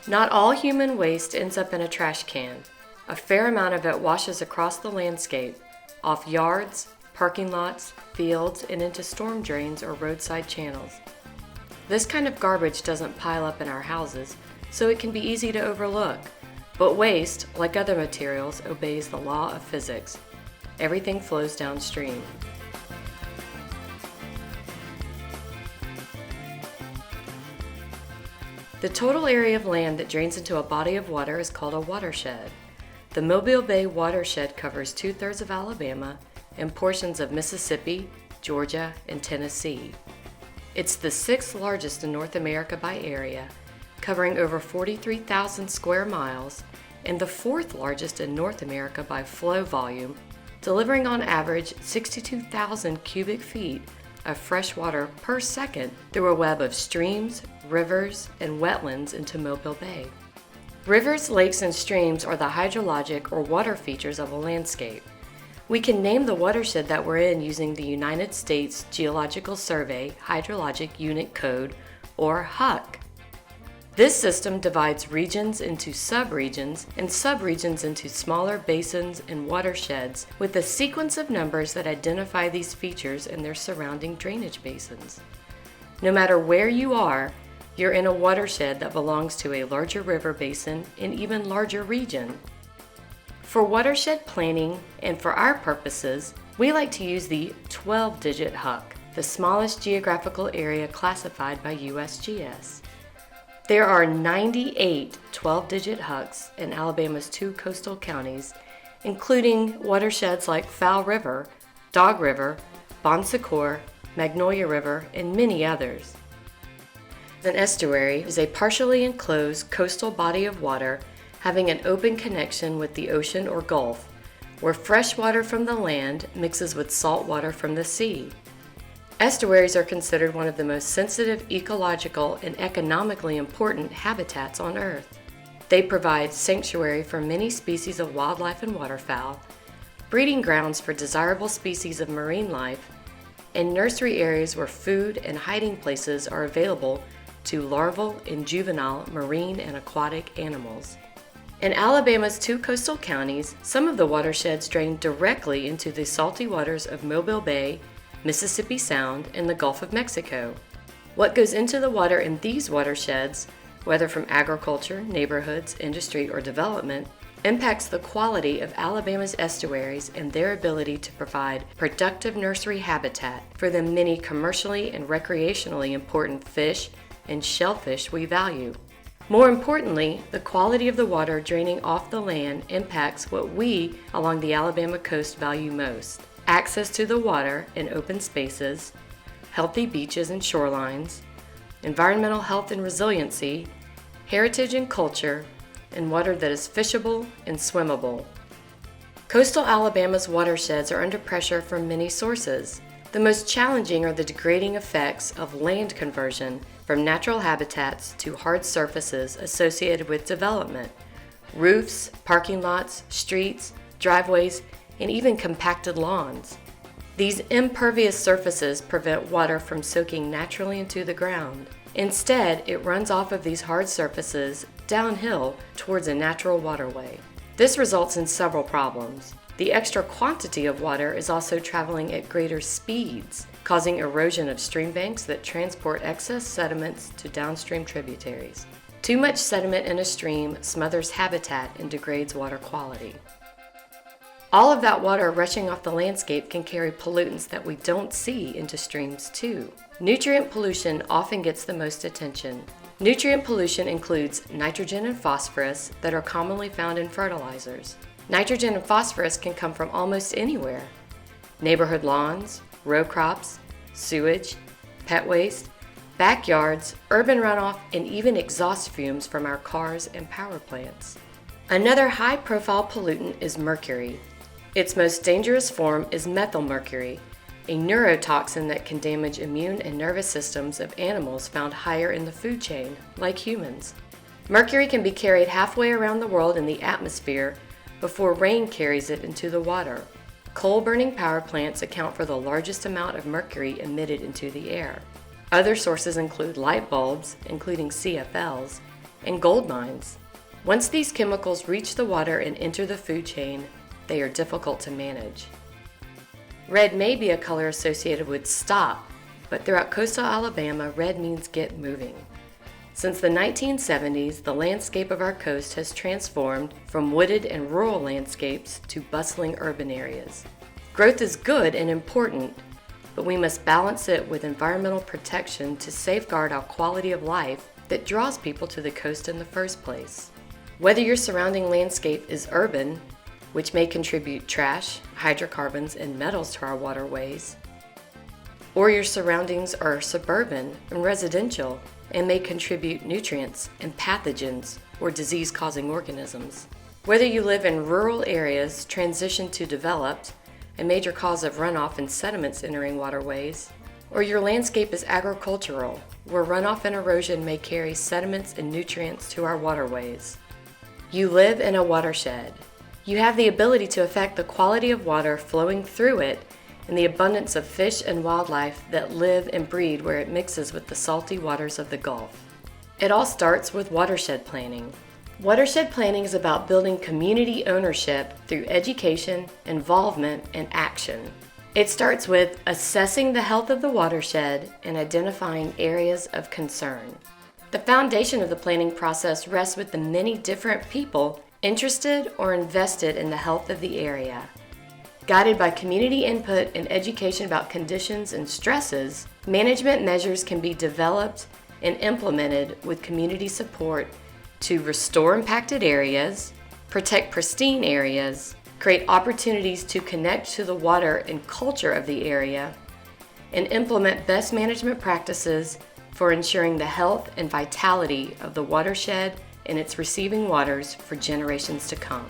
Not all human waste ends up in a trash can. A fair amount of it washes across the landscape, off yards, parking lots, fields, and into storm drains or roadside channels. This kind of garbage doesn't pile up in our houses, so it can be easy to overlook. But waste, like other materials, obeys the law of physics. Everything flows downstream. The total area of land that drains into a body of water is called a watershed. The Mobile Bay watershed covers 2/3 of Alabama and portions of Mississippi, Georgia, and Tennessee. It's the 6th largest in North America by area, covering over 43,000 square miles, and the 4th largest in North America by flow volume, delivering on average 62,000 cubic feet of fresh water per second through a web of streams, rivers, and wetlands into Mobile Bay. Rivers, lakes, and streams are the hydrologic or water features of a landscape. We can name the watershed that we're in using the United States Geological Survey Hydrologic Unit Code, or HUC. This system divides regions into subregions and subregions into smaller basins and watersheds with a sequence of numbers that identify these features and their surrounding drainage basins. No matter where you are, you're in a watershed that belongs to a larger river basin and even larger region. For watershed planning and for our purposes, we like to use the 12-digit HUC, the smallest geographical area classified by USGS. There are 98 12-digit HUCs in Alabama's 2 coastal counties, including watersheds like Fowl River, Dog River, Bon Secours, Magnolia River, and many others. An estuary is a partially enclosed coastal body of water having an open connection with the ocean or gulf, where fresh water from the land mixes with salt water from the sea. Estuaries are considered one of the most sensitive ecological and economically important habitats on Earth. They provide sanctuary for many species of wildlife and waterfowl, breeding grounds for desirable species of marine life, and nursery areas where food and hiding places are available to larval and juvenile marine and aquatic animals. In Alabama's 2 coastal counties, some of the watersheds drain directly into the salty waters of Mobile Bay, Mississippi Sound, and the Gulf of Mexico. What goes into the water in these watersheds, whether from agriculture, neighborhoods, industry, or development, impacts the quality of Alabama's estuaries and their ability to provide productive nursery habitat for the many commercially and recreationally important fish and shellfish we value. More importantly, the quality of the water draining off the land impacts what we along the Alabama coast value most: access to the water in open spaces, healthy beaches and shorelines, environmental health and resiliency, heritage and culture, and water that is fishable and swimmable. Coastal Alabama's watersheds are under pressure from many sources. The most challenging are the degrading effects of land conversion from natural habitats to hard surfaces associated with development: roofs, parking lots, streets, driveways, and even compacted lawns. These impervious surfaces prevent water from soaking naturally into the ground. Instead, it runs off of these hard surfaces downhill towards a natural waterway. This results in several problems. The extra quantity of water is also traveling at greater speeds, causing erosion of stream banks that transport excess sediments to downstream tributaries. Too much sediment in a stream smothers habitat and degrades water quality. All of that water rushing off the landscape can carry pollutants that we don't see into streams too. Nutrient pollution often gets the most attention. Nutrient pollution includes nitrogen and phosphorus that are commonly found in fertilizers. Nitrogen and phosphorus can come from almost anywhere: neighborhood lawns, row crops, sewage, pet waste, backyards, urban runoff, and even exhaust fumes from our cars and power plants. Another high-profile pollutant is mercury. Its most dangerous form is methylmercury, a neurotoxin that can damage immune and nervous systems of animals found higher in the food chain, like humans. Mercury can be carried halfway around the world in the atmosphere before rain carries it into the water. Coal-burning power plants account for the largest amount of mercury emitted into the air. Other sources include light bulbs, including CFLs, and gold mines. Once these chemicals reach the water and enter the food chain, they are difficult to manage. Red may be a color associated with stop, but throughout coastal Alabama, red means get moving. Since the 1970s, the landscape of our coast has transformed from wooded and rural landscapes to bustling urban areas. Growth is good and important, but we must balance it with environmental protection to safeguard our quality of life that draws people to the coast in the first place. Whether your surrounding landscape is urban, which may contribute trash, hydrocarbons, and metals to our waterways, or your surroundings are suburban and residential and may contribute nutrients and pathogens or disease-causing organisms. Whether you live in rural areas transition to developed, a major cause of runoff and sediments entering waterways, or your landscape is agricultural, where runoff and erosion may carry sediments and nutrients to our waterways. You live in a watershed. You have the ability to affect the quality of water flowing through it and the abundance of fish and wildlife that live and breed where it mixes with the salty waters of the Gulf. It all starts with watershed planning. Watershed planning is about building community ownership through education, involvement, and action. It starts with assessing the health of the watershed and identifying areas of concern. The foundation of the planning process rests with the many different people interested or invested in the health of the area. Guided by community input and education about conditions and stresses, management measures can be developed and implemented with community support to restore impacted areas, protect pristine areas, create opportunities to connect to the water and culture of the area, and implement best management practices for ensuring the health and vitality of the watershed and its receiving waters for generations to come.